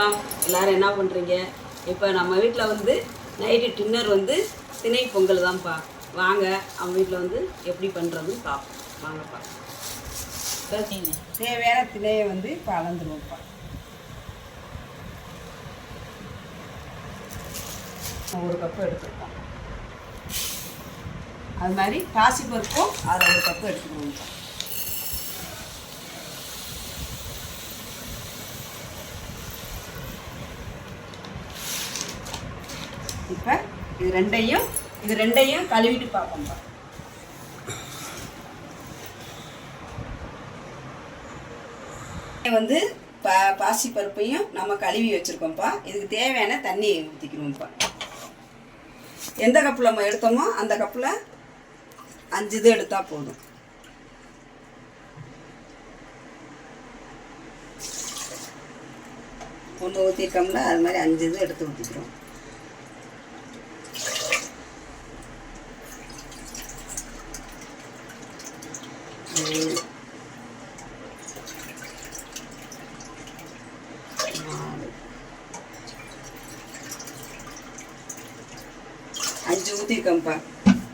எல்லோரும் என்ன பண்ணுறீங்க? இப்போ நம்ம வீட்டில் வந்து நைட்டு டின்னர் வந்து திணை பொங்கல் தான்ப்பா. வாங்க அவங்க வீட்டில் வந்து எப்படி பண்ணுறதுன்னு பார்ப்போம். வாங்கப்பா. தேவையான திணையை வந்து இப்போ அளந்துருவோம்ப்பா. ஒரு கப்பு எடுத்துருக்கோம். அது மாதிரி பாசிப்பருப்பும் அதை ஒரு கப்பு எடுத்துக்கணும்ப்பா. இப்போ இது ரெண்டையும் கழுவிட்டு பார்ப்போம்ப்பா. வந்து பாசி பருப்பையும் நம்ம கழுவி வச்சுருக்கோம்ப்பா. இதுக்கு தேவையான தண்ணியை ஊற்றிக்கணும்ப்பா. எந்த கப்பில் நம்ம எடுத்தோமோ அந்த கப்பில் 5 இது எடுத்தால் போதும். ஒன்று ஊற்றிருக்கோம்ல, அது மாதிரி 5 இது எடுத்து ஊற்றிக்கிறோம். அஞ்சு ஊற்றிருக்கோம்ப்பா.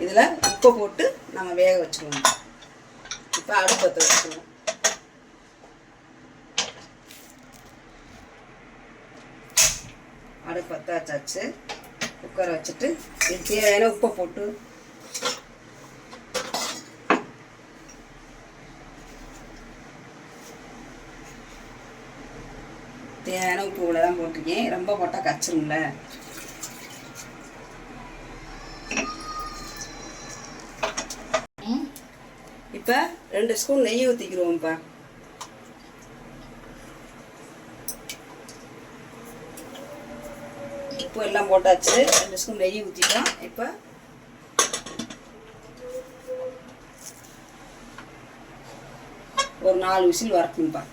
இதில் உப்பை போட்டு நம்ம வேக வச்சுக்குவோம். இப்போ அடுப்பத்தை வச்சுக்குவோம். அடுப்பத்தை வச்சாச்சு. குக்கரை வச்சுட்டு இது தேவையான உப்பை போட்டு தேவையான உப்பு இவ்வளோ தான் போட்டிருக்கேன். ரொம்ப போட்டால் கச்சிரும்ல. இப்போ 2 ஸ்பூன் நெய் ஊற்றிக்கிடுவோம்ப்பா. உப்பு எல்லாம் போட்டாச்சு. 2 ஸ்பூன் நெய் ஊற்றிட்டோம். இப்போ ஒரு 4 விசில் வரட்டும்ப்பா.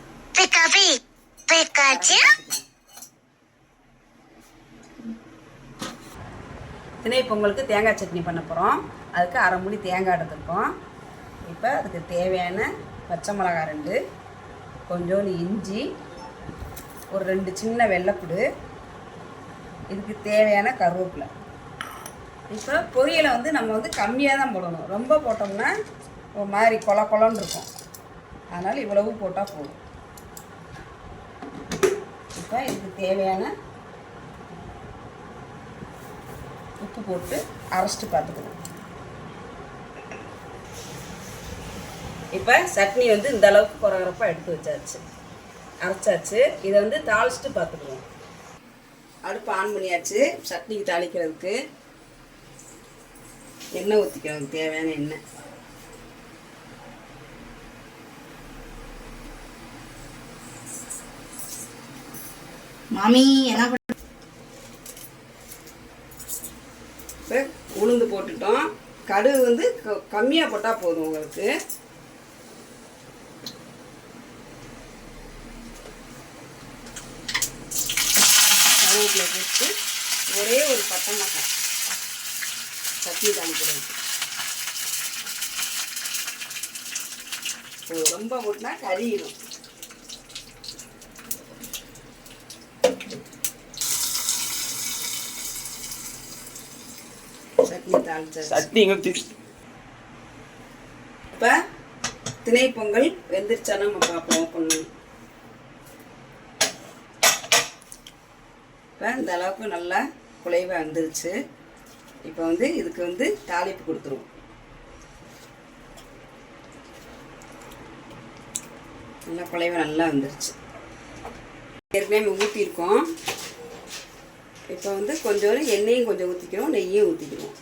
திணை பொங்கலுக்கு தேங்காய் சட்னி பண்ண போகிறோம். அதுக்கு 1/2 மூடி தேங்காய் எடுத்துருக்கோம். இப்போ அதுக்கு தேவையான பச்சை மிளகாய் 2, கொஞ்சோண்டு இஞ்சி, ஒரு 2 சின்ன வெள்ளைப்புடு, இதுக்கு தேவையான கருவேப்பிலை. இப்போ பொரியலை வந்து நம்ம வந்து கம்மியாக தான் போடணும். ரொம்ப போட்டோம்னா ஒரு மாதிரி கொலன்னு இருக்கும். அதனால் இவ்வளவு போட்டால் போதும். இப்போ இதுக்கு தேவையான உப்பு போட்டு அரைச்சிட்டு பார்த்துக்கணும். இப்போ சட்னி வந்து இந்த அளவுக்கு குறகுறப்பாக எடுத்து வச்சாச்சு, அரைச்சாச்சு. இதை வந்து தாளிச்சிட்டு பார்த்துக்குவோம். அடுப்பு ஆன் பண்ணியாச்சு. சட்னிக்கு தாளிக்கிறதுக்கு எண்ணெய் ஊற்றிக்கிறதுக்கு தேவையான எண்ணெய். மாமி என்ன பண்ண? இப்போ உளுந்து போட்டுட்டோம். கடுகு வந்து கம்மியாக போட்டால் போதும் உங்களுக்கு. கருவேப்பிலை போட்டு ஒரே ஒரு பட்டை மிளகாய் சட்னி தாளிக்கிறதுக்கு. ரொம்ப போட்டுனா கறியிடும். சட்னி தாளிச்சாச்சு. இப்போ திணை பொங்கல் வெந்துருச்சான்னு நம்ம பார்ப்போம். பொண்ணு இப்போ இந்த அளவுக்கு நல்லா குழைவாக வந்துருச்சு. இப்போ வந்து இதுக்கு வந்து தாளிப்பு கொடுத்துருவோம். நல்லா குழைவாக நல்லா வந்துருச்சு. ஏற்கனவே ஊற்றிருக்கோம். இப்போ வந்து கொஞ்சோண்டு எண்ணெயும் கொஞ்சம் ஊற்றிக்கிறோம், நெய்யும் ஊற்றிக்கிறோம்.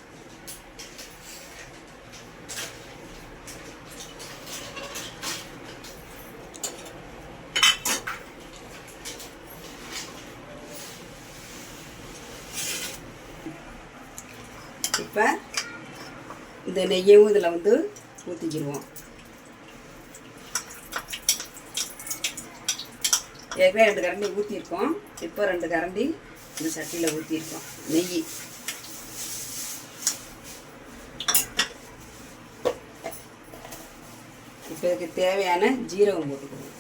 இப்போ இந்த நெய்யும் இதில் வந்து ஊற்றிக்கிடுவோம். ஏற்கனவே 2 கரண்டி ஊற்றிருக்கோம். இப்போ 2 கரண்டி இந்த சட்டியில் ஊற்றிருக்கோம் நெய். இப்போ இதுக்கு தேவையான ஜீரகம் போட்டுக்கணும்.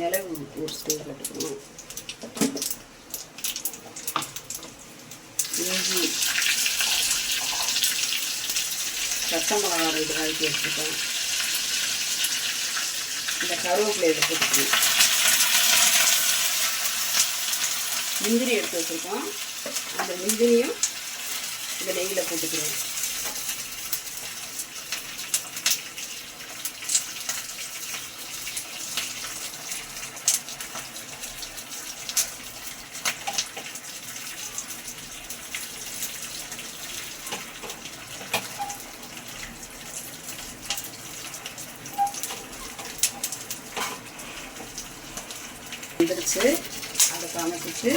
மிளகு ஒரு ஸ்பூன் போட்டுக்கணும், இஞ்சி, பச்சை மிளகா 2 காய்ச்சி எடுத்துக்கோம், இந்த கருவேப்பிலையில் போட்டுக்கணும், முந்திரி எடுத்து வச்சுருக்கோம், அந்த முந்திரியும் இந்த நெய்யில் போட்டுக்கிறோம். வந்துருச்சு, அதை சமைச்சிட்டு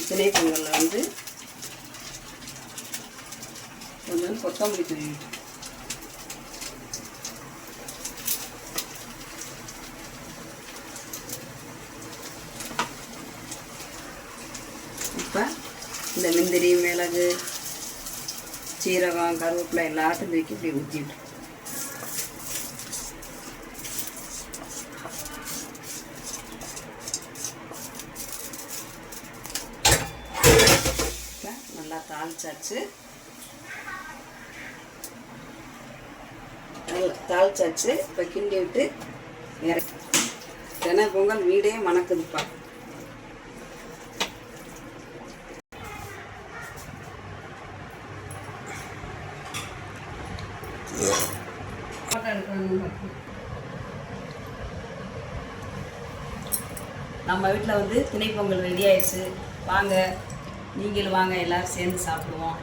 திணை பொங்கலில் வந்து கொஞ்சம் கொத்தமல்லி தூவி, இப்போ இந்த முந்திரி, மிளகு, சீரகம், கருவேப்பிலை எல்லாத்தையும் தூக்கி இப்படி ஊற்றிட்டு நல்லா தாளிச்சாச்சு. இப்போ கிண்டி விட்டு தினை பொங்கல் வீடே மணக்குதுப்பா. நம்ம வீட்டில் வந்து திணை பொங்கல் ரெடி ஆயிடுச்சு. வாங்க, நீங்களும் வாங்க, எல்லோரும் சேர்ந்து சாப்பிடுவோம்.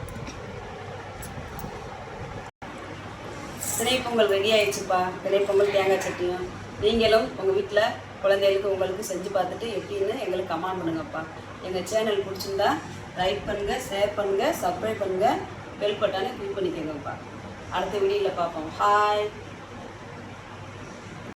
திணை பொங்கல் ரெடி ஆயிடுச்சுப்பா. திணை பொங்கல் தேங்காய் சட்னியும் நீங்களும் உங்கள் வீட்டில் குழந்தைகளுக்கு உங்களுக்கு செஞ்சு பார்த்துட்டு எப்படின்னு எங்களுக்கு கமெண்ட் பண்ணுங்கப்பா. எங்கள் சேனல் பிடிச்சிருந்தா லைக் பண்ணுங்கள், ஷேர் பண்ணுங்கள், சப்ஸ்கிரைப் பண்ணுங்கள், பெல் பட்டானை கிளிக் பண்ணிக்கோங்கப்பா. அடுத்த வீடியோவில் பார்ப்போம். ஹாய்.